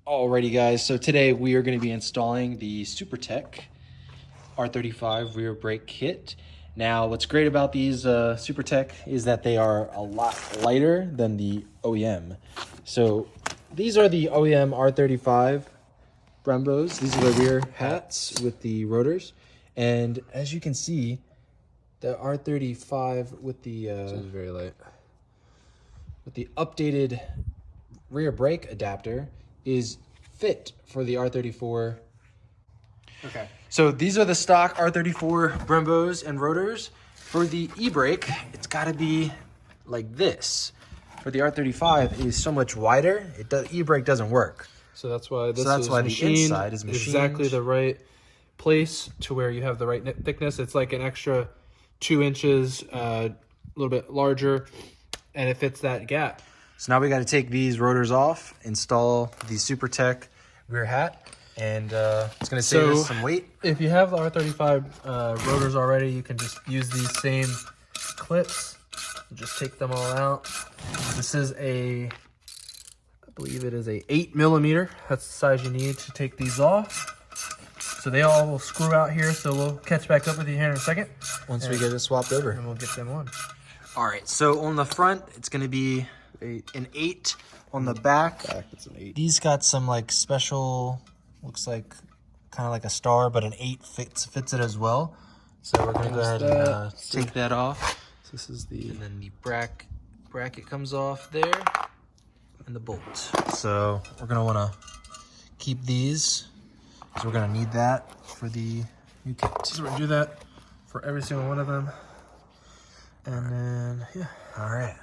Alrighty guys, so today we are going to be installing the Supertec R35 rear brake kit. Now what's great about these Supertec is that they are a lot lighter than the OEM. So these are the OEM R35 Brembos. These are the rear hats with the rotors. And as you can see, the R35 with the it's very light. With the updated rear brake adapter is fit for the R34. Okay. So these are the stock R34 Brembos and rotors. For the Ebrake, it's got to be like this. For the R35, it is so much wider. Ebrake doesn't work. So that's why this that's is why the machined inside is machined exactly the right place to where you have the right thickness. It's like an extra 2 inches, a little bit larger, and it fits that gap. So now we got to take these rotors off, install the Supertec rear hat, and it's going to save us some weight. If you have the R35 rotors already, you can just use these same clips. Just take them all out. This is I believe it is a 8mm. That's the size you need to take these off. So they all will screw out here. So we'll catch back up with you here in a second. Once we get it swapped over. And we'll get them on. All right, so on the front, it's going to be an 8. On the back, it's an 8. These got some like special, looks like kind of like a star, but an 8 fits it as well. So we're going to go ahead and take that off. So this is the... And then the bracket comes off there, and the bolt. So we're going to want to keep these, because we're going to need that for the new kit. So we're going to do that for every single one of them. And then, yeah. All right.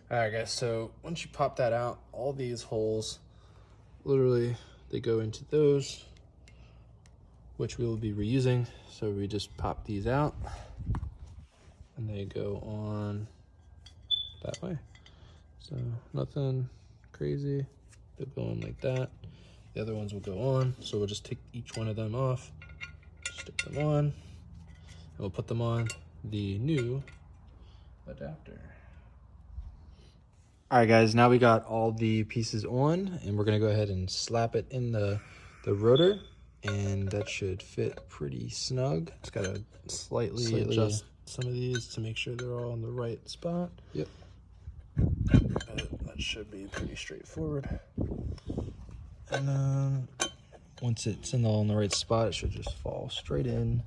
All right, guys. So once you pop that out, all these holes, literally, they go into those, which we will be reusing. So we just pop these out, and they go on that way. So nothing crazy. They'll go on like that. The other ones will go on. So we'll just take each one of them off, stick them on, and we'll put them on the new adapter. All right, guys, now we got all the pieces on, and we're going to go ahead and slap it in the rotor, and that should fit pretty snug. Just got to slightly adjust some of these to make sure they're all in the right spot. Yep. But that should be pretty straightforward. And then once it's all in the right spot, it should just fall straight in.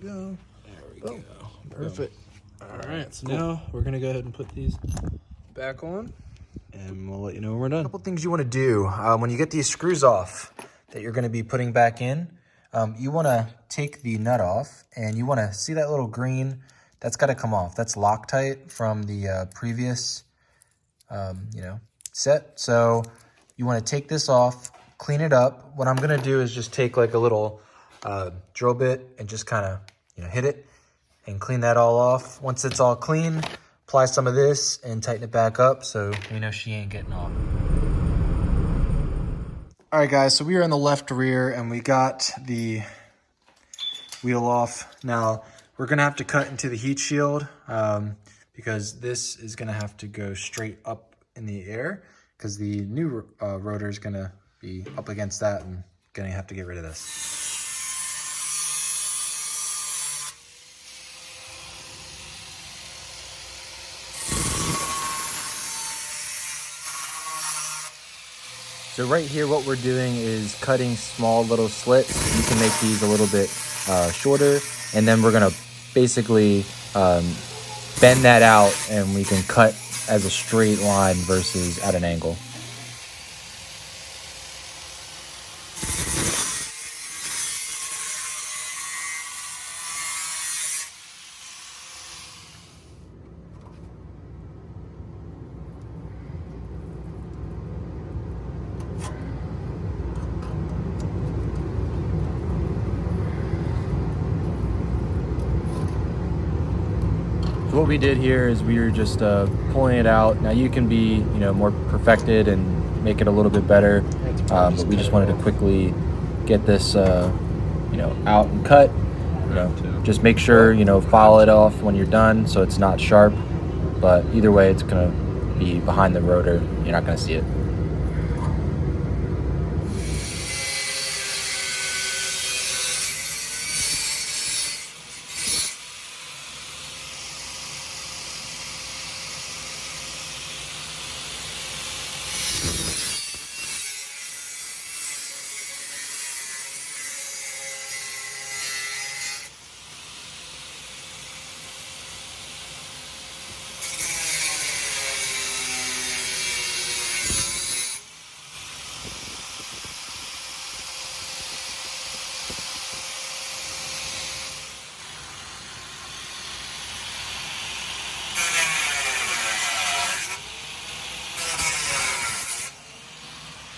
Go. There we go. Perfect. All right, so now we're gonna go ahead and put these back on, and we'll let you know when we're done. A couple things you want to do when you get these screws off that you're going to be putting back in. You want to take the nut off, and you want to see that little green. That's got to come off. That's Loctite from the previous, set. So you want to take this off, clean it up. What I'm going to do is just take like a little drill bit and just kind of hit it and clean that all off. Once it's all clean, apply some of this and tighten it back up so we know she ain't getting off. All right, guys, so we are in the left rear and we got the wheel off. Now we're gonna have to cut into the heat shield because this is gonna have to go straight up in the air because the new rotor is gonna be up against that and gonna have to get rid of this. So right here, what we're doing is cutting small little slits. You can make these a little bit shorter, and then we're gonna basically bend that out and we can cut as a straight line versus at an angle. What we did here is we were just pulling it out. Now you can be, more perfected and make it a little bit better, but we just wanted to quickly get this, out and cut. You know, just make sure, you know, file it off when you're done so it's not sharp. But either way, it's gonna be behind the rotor. You're not gonna see it.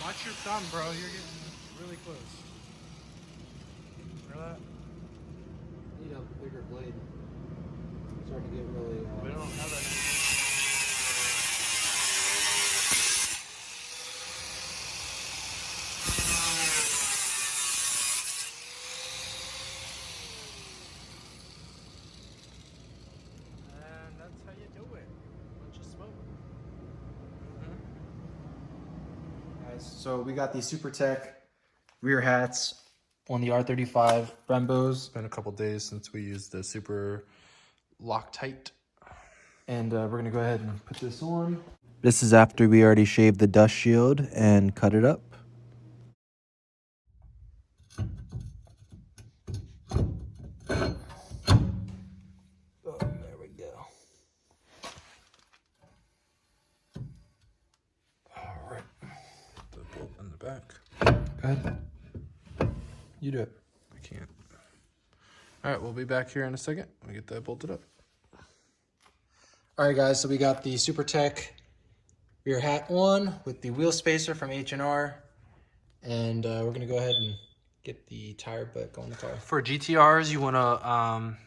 Watch your thumb, bro. You're getting really close. Hear that? Need a bigger blade. It's starting to get really. We don't have that. And that's how you do it. Bunch of smoke. Guys, so we got the Supertec rear hats on the R35 Brembos. It's been a couple days since we used the super Loctite. And we're gonna go ahead and put this on. This is after we already shaved the dust shield and cut it up. Oh, there we go. All right. The bolt in the back. Go ahead. You do it. I can't. All right, we'll be back here in a second. We get that bolted up. All right, guys, so we got the Supertec rear hat on with the wheel spacer from H&R. And we're gonna go ahead and get the tire back on the car. For GTRs, you wanna,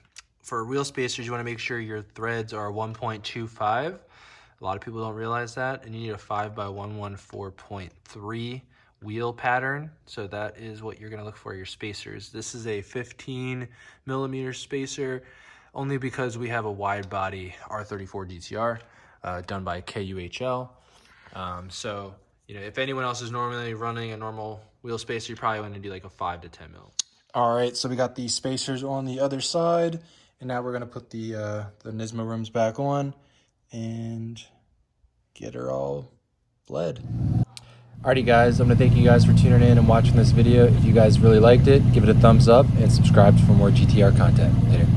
for wheel spacers, you wanna make sure your threads are 1.25. A lot of people don't realize that. And you need a 5x114.3 wheel pattern. So that is what you're gonna look for your spacers. This is a 15 millimeter spacer, only because we have a wide body R34 GTR done by KUHL. So, you know, if anyone else is normally running a normal wheel spacer, you probably want to do like a 5 to 10 mil. All right, so we got the spacers on the other side, and now we're gonna put the Nismo rims back on and get her all bled. Alrighty guys, I'm gonna thank you guys for tuning in and watching this video. If you guys really liked it, give it a thumbs up and subscribe for more GTR content. Later.